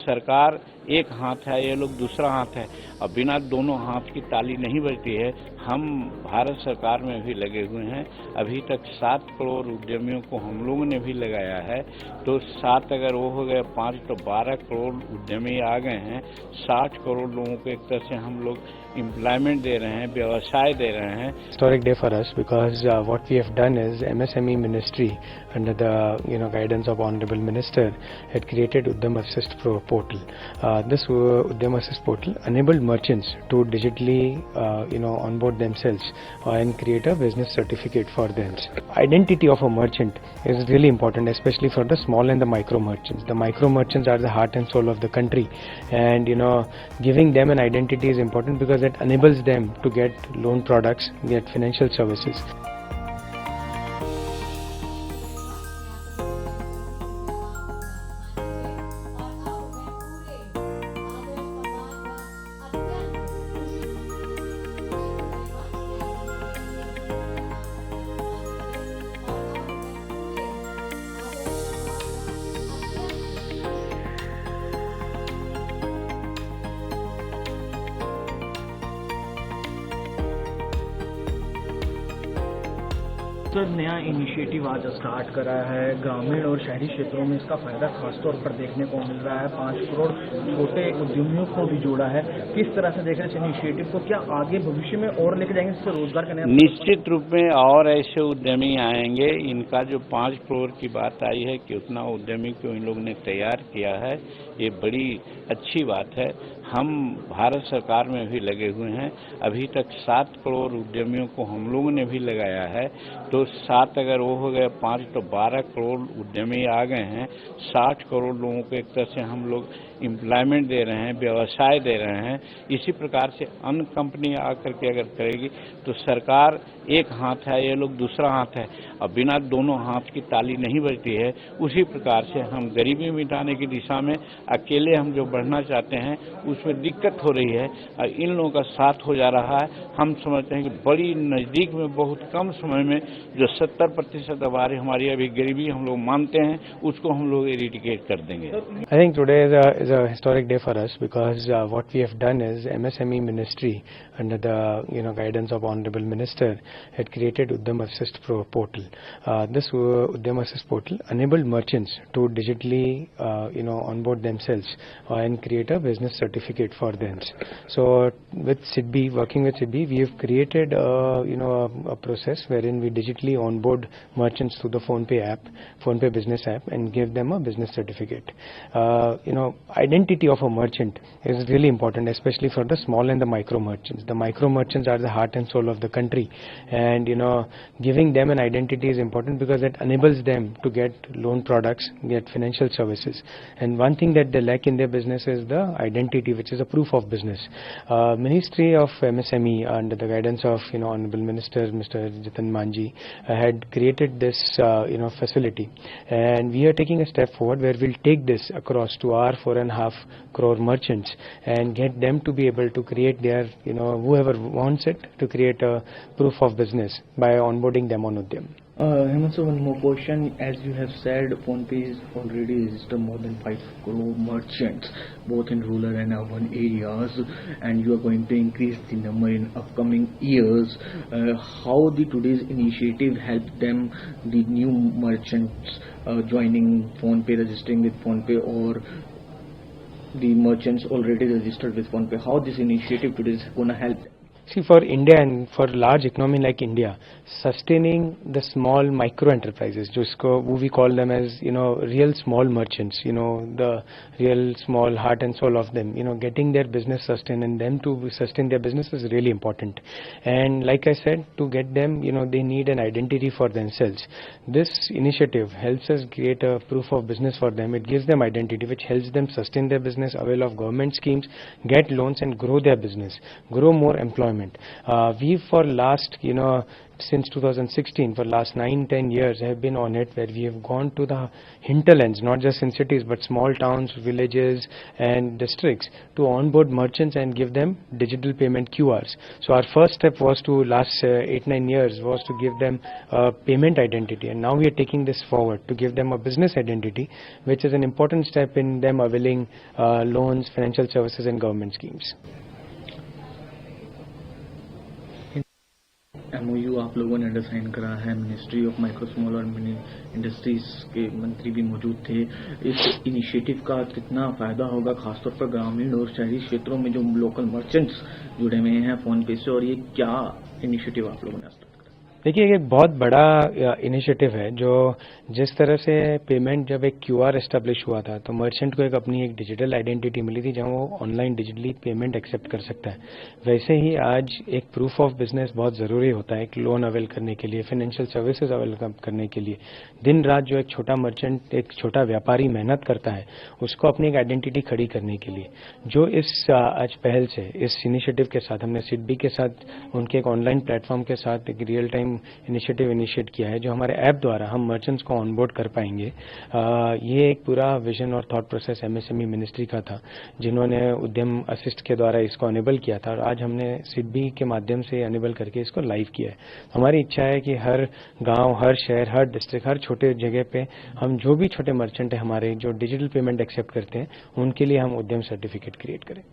सरकार एक हाथ है, ये लोग दूसरा हाथ है, और बिना दोनों हाथ की ताली नहीं बजती है। हम भारत सरकार में भी लगे हुए हैं। अभी तक 7 करोड़ उद्यमियों को हम लोगों ने भी लगाया है। तो 7 अगर वो हो गए 5 तो 12 करोड़ उद्यमी आ गए हैं। 60 करोड़ लोगों को एक तरह से हम लोग एम्प्लॉयमेंट दे रहे हैं, व्यवसाय दे रहे हैं। Historic day for us because what we have done is MSME Ministry under the guidance of Honorable Minister had created Udyam Assist portal. This Udyam Assist portal enabled merchants to digitally onboard themselves and create a business certificate for them. Identity of a merchant is really important, especially for the small and the micro merchants. The micro merchants are the heart and soul of the country, and giving them an identity is important because it enables them to get loan products, get financial services. Sir, नया initiative आज start करा है। ग्रामीण और शहरी क्षेत्रों में इसका फायदा खासतौर पर देखने को मिल रहा है। 5 करोड़ छोटे उद्यमियों को भी जोड़ा है। किस तरह से देख रहे हैं इस इनिशिएटिव को? क्या आगे भविष्य में और लेके जाएंगे इससे रोजगार का नया? निश्चित रूप में और ऐसे उद्यमी आएंगे। इनका जो 5 करोड़ की बात आई है कि उतना उद्यमी को इन लोगों ने तैयार किया है, ये बड़ी अच्छी बात है। हम भारत सरकार में भी लगे हुए हैं। अभी तक 7 करोड़ उद्यमियों को हम लोगों ने भी लगाया है। तो 7 अगर वो हो गए 5 तो 12 करोड़ उद्यमी आ गए हैं। 60 करोड़ लोगों को एक तरह से हम लोग एम्प्लॉयमेंट दे रहे हैं, व्यवसाय दे रहे हैं। इसी प्रकार से अन्य कंपनी आकर के अगर करेगी तो सरकार एक हाथ है, ये लोग दूसरा हाथ है, और बिना दोनों हाथ की ताली नहीं बजती है। उसी प्रकार से हम गरीबी मिटाने की दिशा में अकेले हम जो बढ़ना चाहते हैं उसमें दिक्कत हो रही है, और इन लोगों का साथ हो जा रहा है। हम समझते हैं कि बड़ी नजदीक में बहुत कम समय में जो 70% हमारी अभी गरीबी हम लोग मानते हैं उसको हम लोग एरिडिकेट कर देंगे। I think today is a historic day for us because what we have done is MSME Ministry under the guidance of Honorable Minister had created Udyam Assist portal. This Udyam Assist portal enabled merchants to digitally onboard themselves and create a business certificate for them. So with SIDBI, working with SIDBI, we have created a process wherein we digitally onboard merchants through the PhonePe app, PhonePe business app, and give them a business certificate. Identity of a merchant is really important, especially for the small and the micro merchants. The micro merchants are the heart and soul of the country, and giving them an identity is important because it enables them to get loan products, get financial services. And one thing that they lack in their business is the identity, which is a proof of business. Ministry of MSME under the guidance of Honorable Minister Mr. Jitan Manji had created this facility, and we are taking a step forward where we'll take this across to our 4.5 crore merchants and get them to be able to create their whoever wants it to create a proof of business by onboarding them on Udyam. Hemant sir, one more question. As you have said, PhonePe is already registered more than 5 crore merchants, both in rural and urban areas, and you are going to increase the number in upcoming years. How the today's initiative help them, the new merchants joining PhonePe, registering with PhonePe, or the merchants already registered with PhonePe? How this initiative today is going to help them? See, for India and for large economy like India, sustaining the small micro enterprises, who we call them as real small merchants, the real small heart and soul of them, getting their business sustained and them to sustain their business is really important. And like I said, to get them, they need an identity for themselves. This initiative helps us create a proof of business for them. It gives them identity, which helps them sustain their business, avail of government schemes, get loans, and grow their business, grow more employment. government. We for last, since 2016, for last 9-10 years have been on it, where we have gone to the hinterlands, not just in cities but small towns, villages and districts, to onboard merchants and give them digital payment QRs. So our first step was to, last 8-9 years, was to give them a payment identity, and now we are taking this forward to give them a business identity, which is an important step in them availing loans, financial services and government schemes. MOU आप लोगों ने undersigned करा है, ministry of micro small और mini industries के मंत्री भी मौजूद थे। इस इनिशिएटिव का कितना फायदा होगा खासतौर पर ग्रामीण और शहरी क्षेत्रों में जो लोकल मर्चेंट्स जुड़े हुए हैं फोन पे से, और ये क्या इनिशिएटिव आप लोगों ने? देखिए, एक बहुत बड़ा इनिशिएटिव है, जो जिस तरह से पेमेंट जब एक QR एस्टेब्लिश हुआ था तो मर्चेंट को अपनी एक डिजिटल आइडेंटिटी मिली थी जहां वो ऑनलाइन डिजिटली पेमेंट एक्सेप्ट कर सकता है। वैसे ही आज एक प्रूफ ऑफ बिजनेस बहुत ज़रूरी होता है, एक लोन अवेल करने के लिए, फाइनेंशियल सर्विसेज अवेल करने के लिए। दिन रात जो एक छोटा मर्चेंट, एक छोटा व्यापारी मेहनत करता है, उसको अपनी एक आइडेंटिटी खड़ी करने के लिए, जो इस आज पहल से, इस इनिशिएटिव के साथ, हमने सिडबी के साथ उनके एक ऑनलाइन प्लेटफॉर्म के साथ एक रियल टाइम इनिशिएटिव इनिशिएट किया है, जो हमारे ऐप द्वारा हम मर्चेंट्स को ऑनबोर्ड कर पाएंगे। ये एक पूरा विजन और थॉट प्रोसेस MSME मिनिस्ट्री का था, जिन्होंने उद्यम असिस्ट के द्वारा इसको अनेबल किया था, और आज हमने सिडबी के माध्यम से अनेबल करके इसको लाइव किया है। हमारी इच्छा है कि हर गांव, हर शहर, हर डिस्ट्रिक्ट, हर छोटे जगह पे हम जो भी छोटे मर्चेंट है हमारे, जो डिजिटल पेमेंट एक्सेप्ट करते हैं, उनके लिए हम उद्यम सर्टिफिकेट क्रिएट करें।